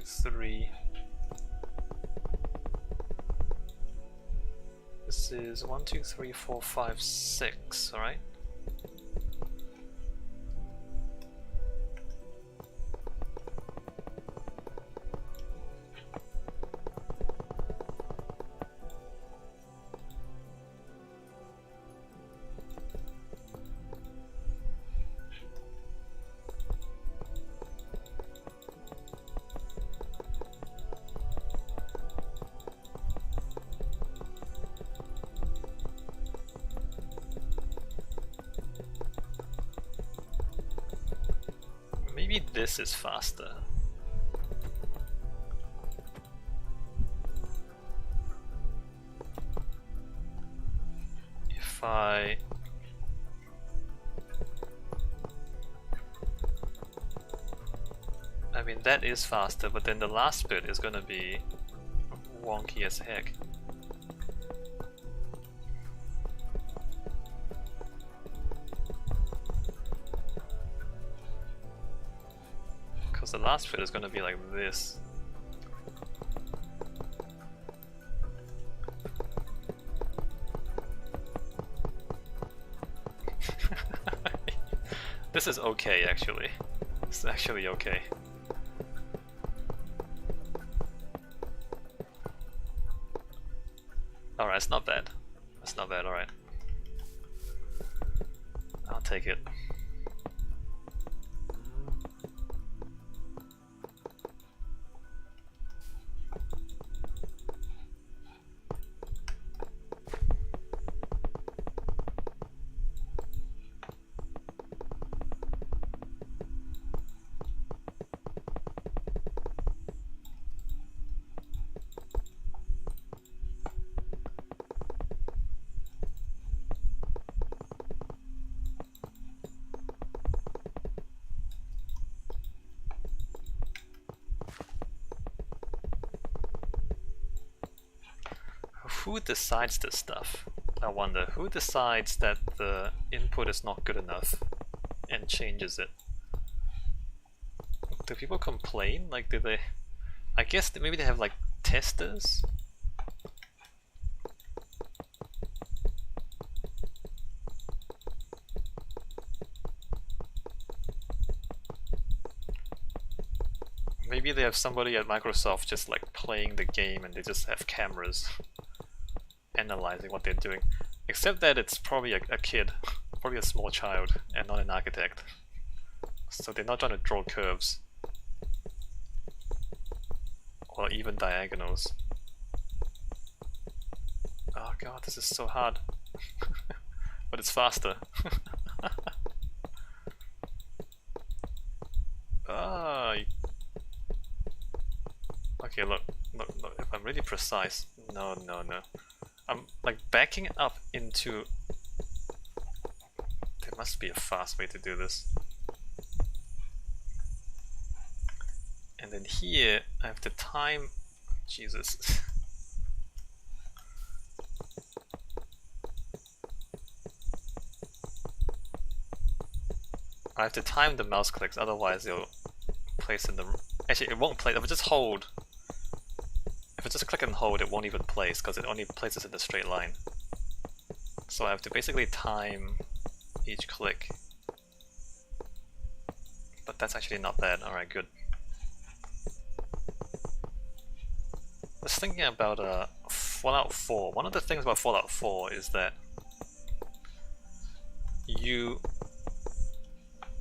2, 3. This is 1, 2, 3, 4, 5, 6, alright? Maybe this is faster. If I mean that is faster, but then the last bit is gonna be wonky as heck. The last bit is going to be like this. This is okay actually. It's actually okay. Alright, it's not bad. It's not bad, alright. I'll take it. Who decides this stuff? I wonder, who decides that the input is not good enough and changes it? Do people complain? Like, do they... I guess maybe they have like testers? Maybe they have somebody at Microsoft just like playing the game and they just have cameras analyzing what they're doing. Except that it's probably a kid, probably a small child, and not an architect. So they're not trying to draw curves. Or even diagonals. Oh god, this is so hard. But it's faster. Ah. Okay, look, if I'm really precise. No. I'm like backing up into... There must be a fast way to do this. And then here, I have to time... Jesus. I have to time the mouse clicks, otherwise it'll place in the... Actually, it won't place, if I just hold... If I just click and hold, it won't even place, because it only places in a straight line. So I have to basically time each click. But that's actually not bad, alright, good. I was thinking about Fallout 4. One of the things about Fallout 4 is that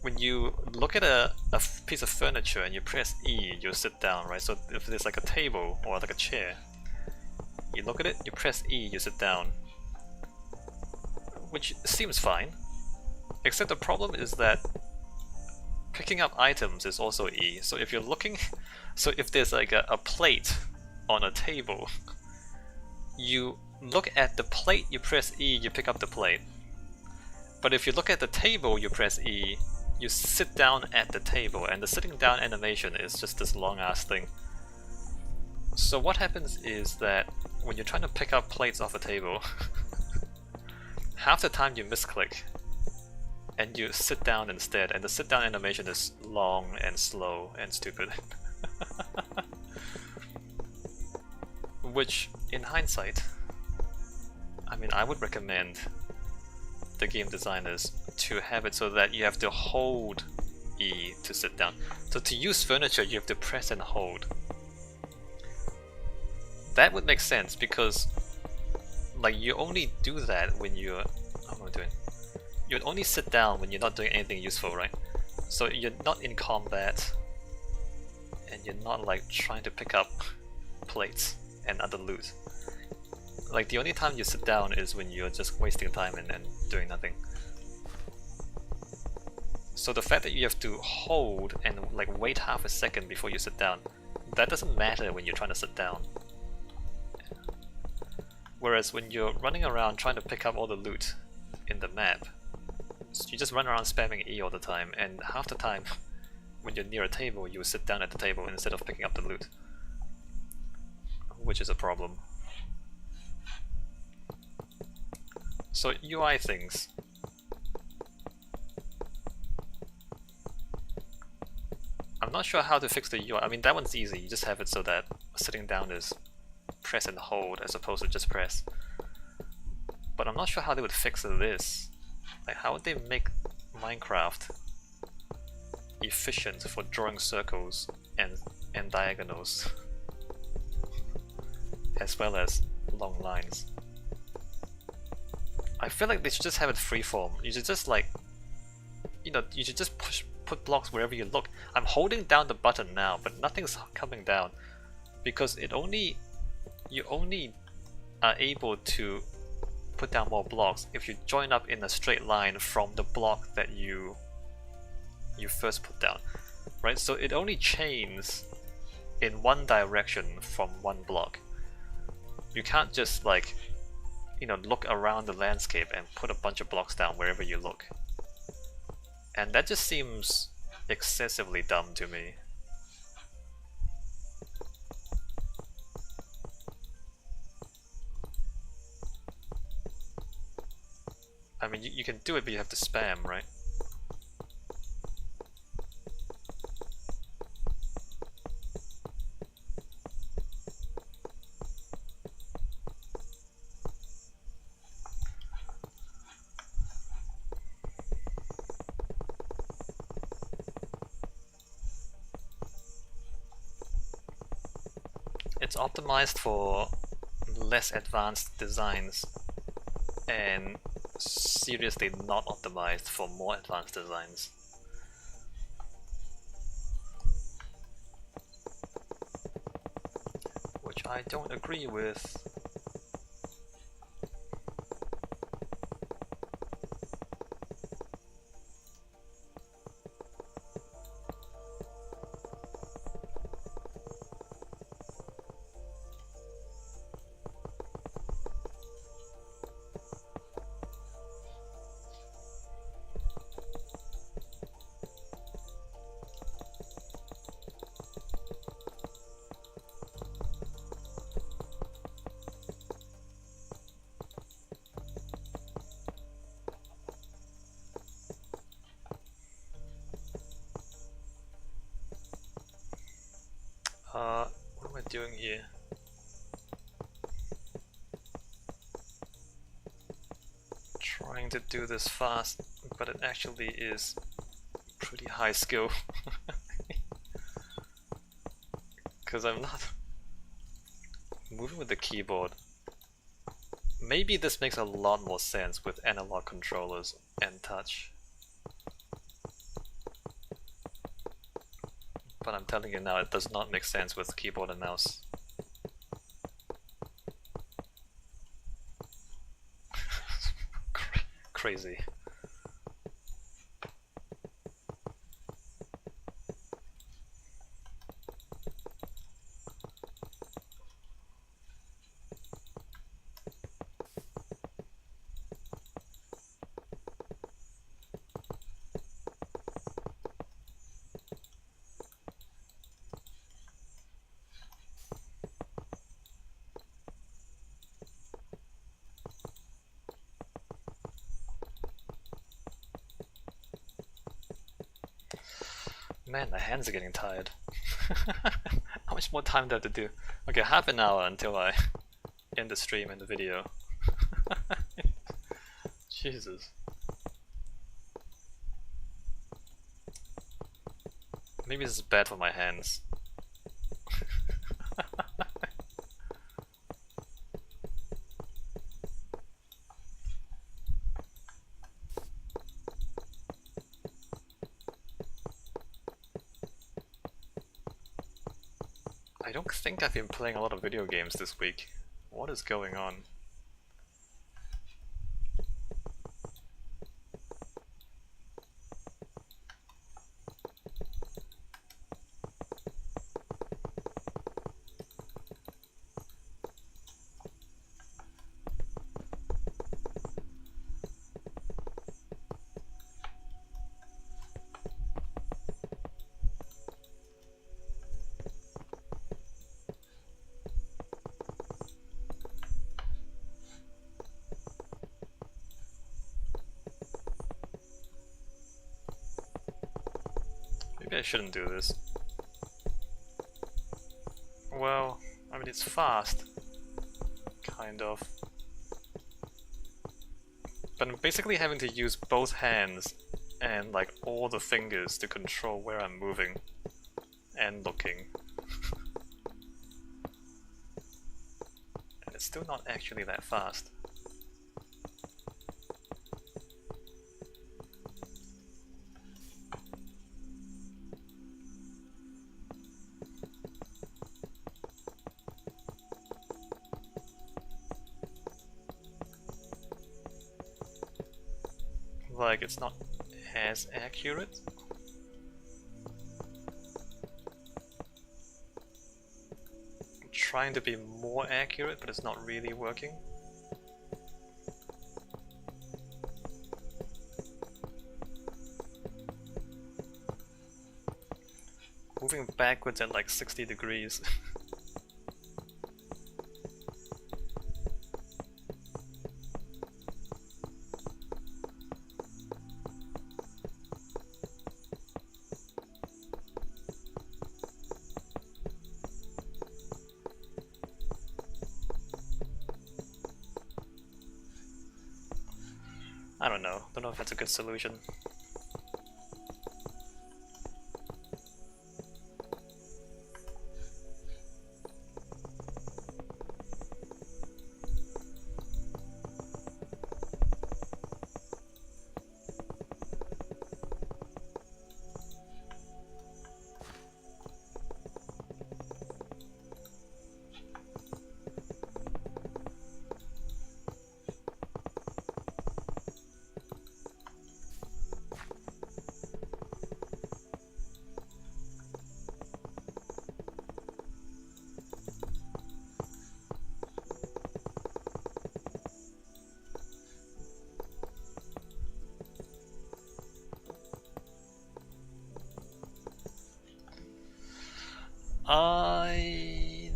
when you look at a piece of furniture and you press E, you sit down, right? So if there's like a table or like a chair, you look at it, you press E, you sit down. Which seems fine. Except the problem is that picking up items is also E. So if you're looking, so if there's like a plate on a table, you look at the plate, you press E, you pick up the plate. But if you look at the table, you press E, you sit down at the table, and the sitting down animation is just this long ass thing. So what happens is that when you're trying to pick up plates off a table, half the time you misclick and you sit down instead, and the sit down animation is long and slow and stupid. Which, in hindsight, I mean, I would recommend the game designers to have it so that you have to hold E to sit down. So to use furniture, you have to press and hold. That would make sense because, like, you only do that when you're... What am I doing? You'd only sit down when you're not doing anything useful, right? So you're not in combat, and you're not like trying to pick up plates and other loot. Like, the only time you sit down is when you're just wasting time and doing nothing. So the fact that you have to hold and like wait half a second before you sit down, that doesn't matter when you're trying to sit down. Whereas when you're running around trying to pick up all the loot in the map, you just run around spamming E all the time, and half the time when you're near a table you sit down at the table instead of picking up the loot, which is a problem. So UI things. I'm not sure how to fix the UI. I mean, that one's easy. You just have it so that sitting down is press and hold as opposed to just press. But I'm not sure how they would fix this. Like, how would they make Minecraft efficient for drawing circles and diagonals, as well as long lines? I feel like they should just have it freeform. You should just like, you know, you should just put blocks wherever you look. I'm holding down the button now, but nothing's coming down because you only are able to put down more blocks if you join up in a straight line from the block that you first put down, right? So it only chains in one direction from one block. You can't just like, you know, look around the landscape and put a bunch of blocks down wherever you look. And that just seems excessively dumb to me. I mean, you can do it, but you have to spam, right? It's optimized for less advanced designs and seriously not optimized for more advanced designs. Which I don't agree with. What am I doing here? Trying to do this fast, but it actually is pretty high skill. Because I'm not moving with the keyboard. Maybe this makes a lot more sense with analog controllers and touch. But I'm telling you now, it does not make sense with keyboard and mouse. Crazy. Man, my hands are getting tired. How much more time do I have to do? Okay, half an hour until I end the stream and the video. Jesus. Maybe this is bad for my hands. I don't think I've been playing a lot of video games this week. What is going on? Maybe I shouldn't do this. Well, I mean it's fast. Kind of. But I'm basically having to use both hands and like all the fingers to control where I'm moving and looking. And it's still not actually that fast. Like, it's not as accurate. I'm trying to be more accurate, but it's not really working. Moving backwards at like 60 degrees. I don't know if that's a good solution.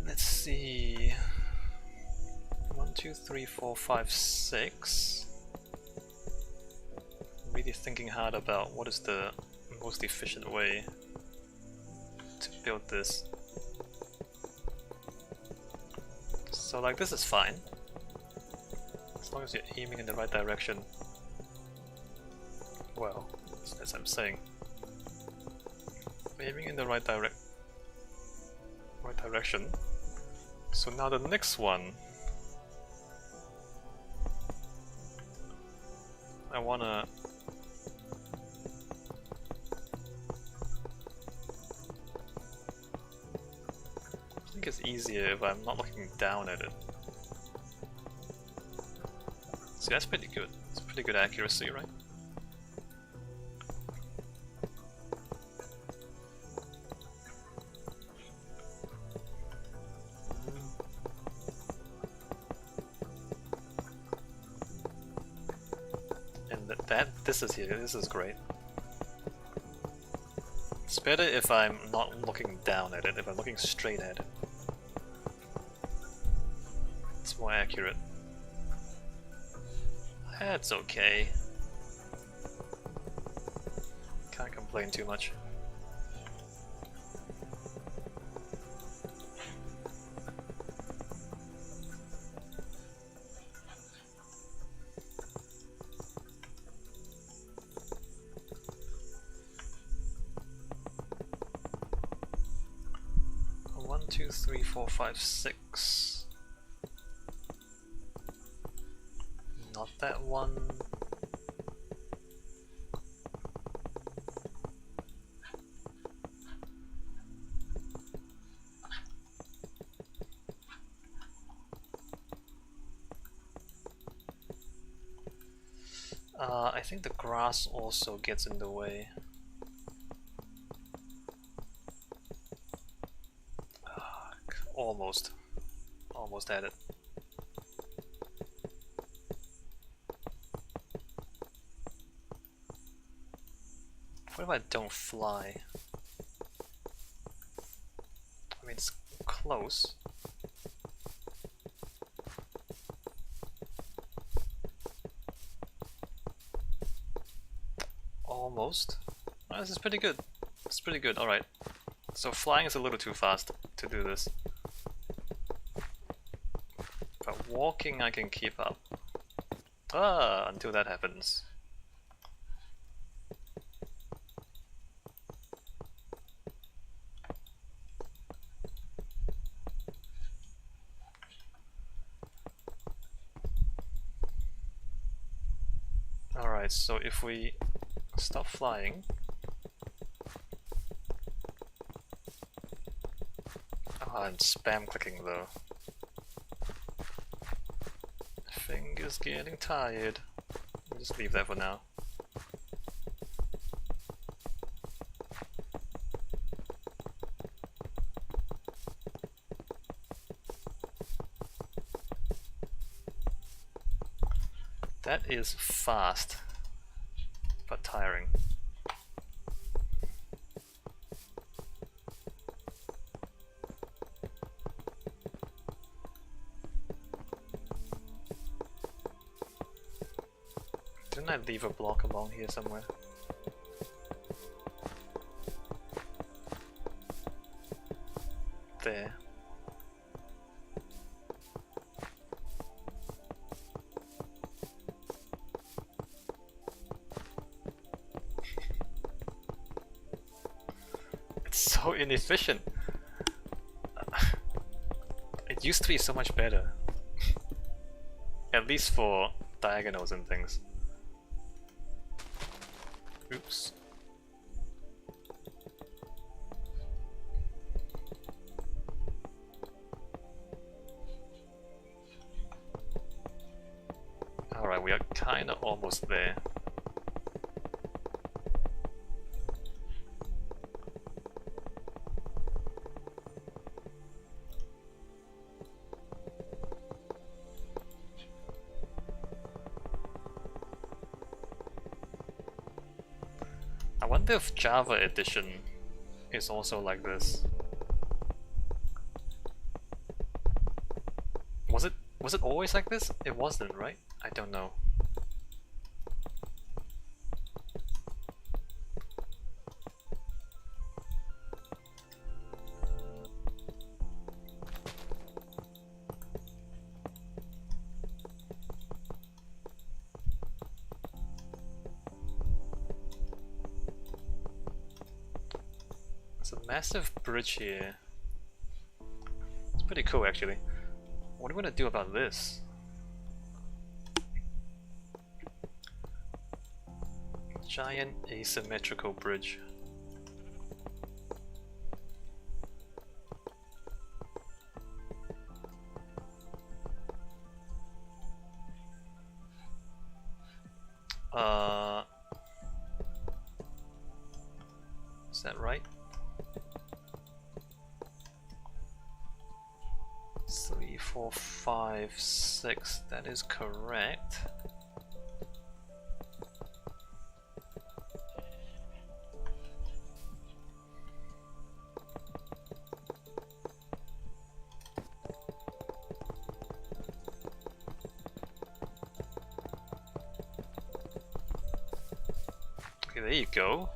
Let's see. 1, 2, 3, 4, 5, 6. Really thinking hard about what is the most efficient way to build this. So like this is fine, as long as you're aiming in the right direction. Well, as I'm saying, aiming in the right direction. So now the next one, I wanna I think it's easier if I'm not looking down at it. See, that's pretty good. It's pretty good accuracy, right? This is great. It's better if I'm not looking down at it, if I'm looking straight at it. It's more accurate. That's okay. Can't complain too much. 1, 2, 3, 4, 5, 6. Not that one. I think the grass also gets in the way. Almost at it. What if I don't fly? I mean, it's close. Almost. Oh, this is pretty good. It's pretty good, alright. So flying is a little too fast to do this. But walking I can keep up. Until that happens. Alright, so if we stop flying. I'm spam clicking though. Fingers getting tired. We'll just leave that for now. That is fast, but tiring. Didn't I leave a block along here somewhere? There. It's so inefficient. It used to be so much better. At least for diagonals and things. Oops. Alright, we are kinda almost there. I wonder if Java Edition is also like this. Was it always like this? It wasn't, right? I don't know. There's a massive bridge here. It's pretty cool actually. What are we gonna do about this? Giant asymmetrical bridge. Is that right? 3, 4, 5, 6. That is correct. Okay, there you go.